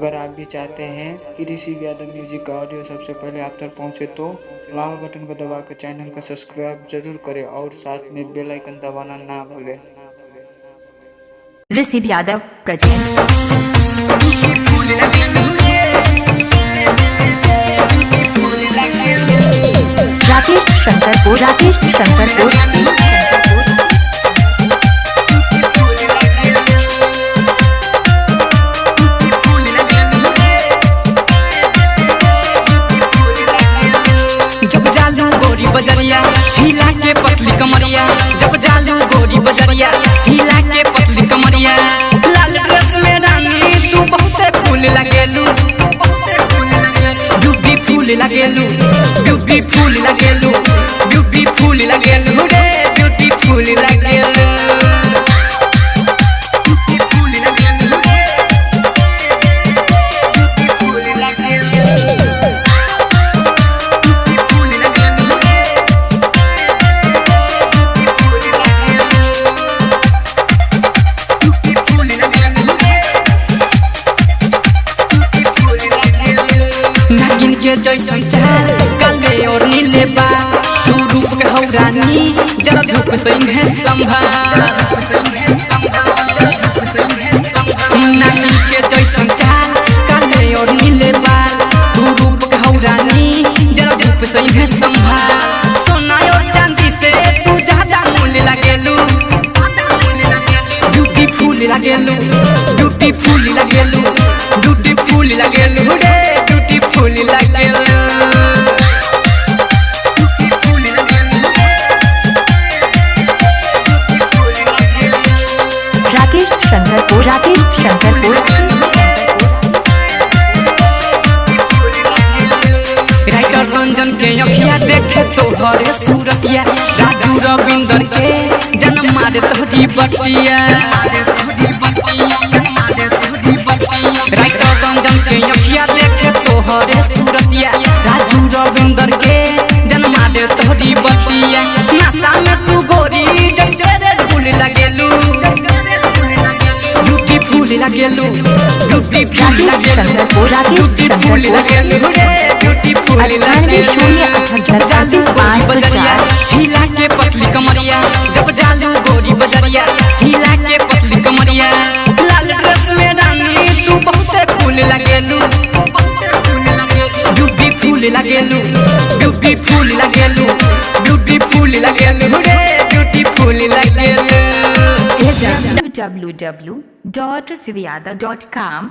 अगर आप भी चाहते हैं कि ऋषि यादव म्यूजिक का ऑडियो सबसे पहले आप तक पहुंचे तो लाल बटन को दबाकर चैनल को सब्सक्राइब जरूर करें और साथ में बेल आइकन दबाना ना भूलें। ऋषि यादव प्रेजेंट राकेश शंकरपुर जब जालू गोरी बजरिया हिला के पतली कमरिया, जब जालू गोरी बजरिया हिला के पतली कमरिया, लाल ड्रेस में रानी तू बहुत फूल लगेलू, ब्यूटीफुल लगेलू, ब्यूटीफुल लगेलू, ब्यूटीफुल लगेलू रे, ब्यूटीफुल लगेलू। नागिन के जैसन चाल काले और नीले बाल, तू रूप के हौ रानी जरा धूप से इन्हें संभाल। नागिन के जैसन चाल काले और नीले बाल, तू रूप के हौ रानी जरा धूप से इन्हें संभाल। सोना और चांदी से तू ज्यादा मूल्य लगेलू, ब्यूटीफुल लगेलू, ब्यूटीफुल लगेलू, ब्यूटीफुल लगेलू रे, ब्यूटीफुल लगेलू। राकेश शंकरपुर राइटर रंजन के अखिया देखे तोहरे सूरतिया, राजू रविंदर के जन्म मारे तोहरी बटिया। राइटर रंजन के अखिया देखे तोहरे सूरतिया, राजू रविंदर के जन्म मारे तोहरी बटिया। नशा में तू गोरी जैसे रेड फूल लगेलू, ब्यूटीफुल लगेलू, ब्यूटीफुल लगेलू, ब्यूटीफुल लगेलू रे, ब्यूटीफुल लगेलू। जब जालू गोरी बजरिया हिला के पतली कमरिया, जब जालू गोरी बजरिया हिला के पतली कमरिया, लाल ड्रेस में रानी तू बहुत फूल लगेलू, ब्यूटीफुल लगेलू, ब्यूटीफुल लगेलू, ब्यूटीफुल लगेलू रे, ब्यूटीफुल लगेलू। www.rcvyada.com